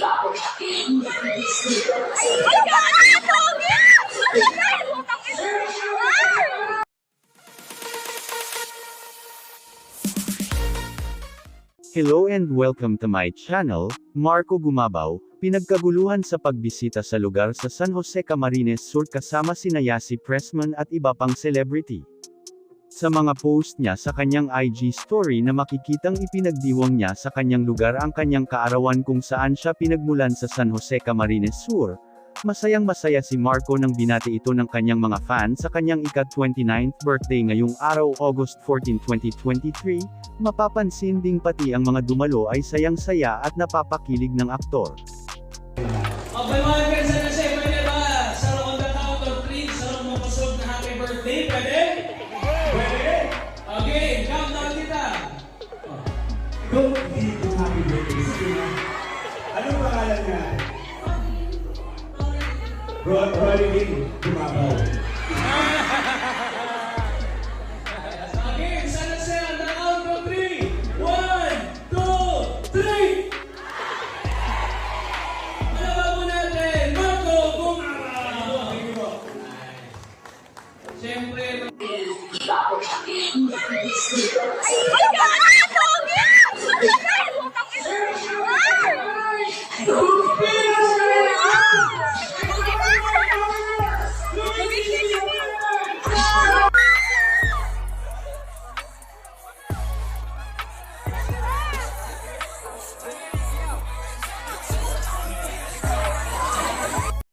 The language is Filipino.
Hello and welcome to my channel, Marco Gumabaw. Pinagkaguluhan sa pagbisita sa lugar sa San Jose Camarines Sur kasama sina Yasi Pressman at iba pang celebrity. Sa mga post niya sa kanyang IG story na makikitang ipinagdiwang niya sa kanyang lugar ang kanyang kaarawan kung saan siya pinagmulan sa San Jose Camarines Sur. Masayang-masaya si Marco nang binati ito ng kanyang mga fans sa kanyang ika-29th birthday ngayong araw August 14, 2023, mapapansin ding pati ang mga dumalo ay sayang-saya at napapakilig ng aktor. Okay mga friends, ano siya, pwede ba? Sarong on the count of 3, sarong mapasog na happy birthday, pwede? Pwede? Okay, countdown kita. Ikaw, hindi ko happy birthday. Sige na. Anong pangalan niya? Rolly Gumabaw. Okay, sana siya, on the count of 3. 1, 2, 3! Alaban mo natin, Marco Gumabaw! Siyempre,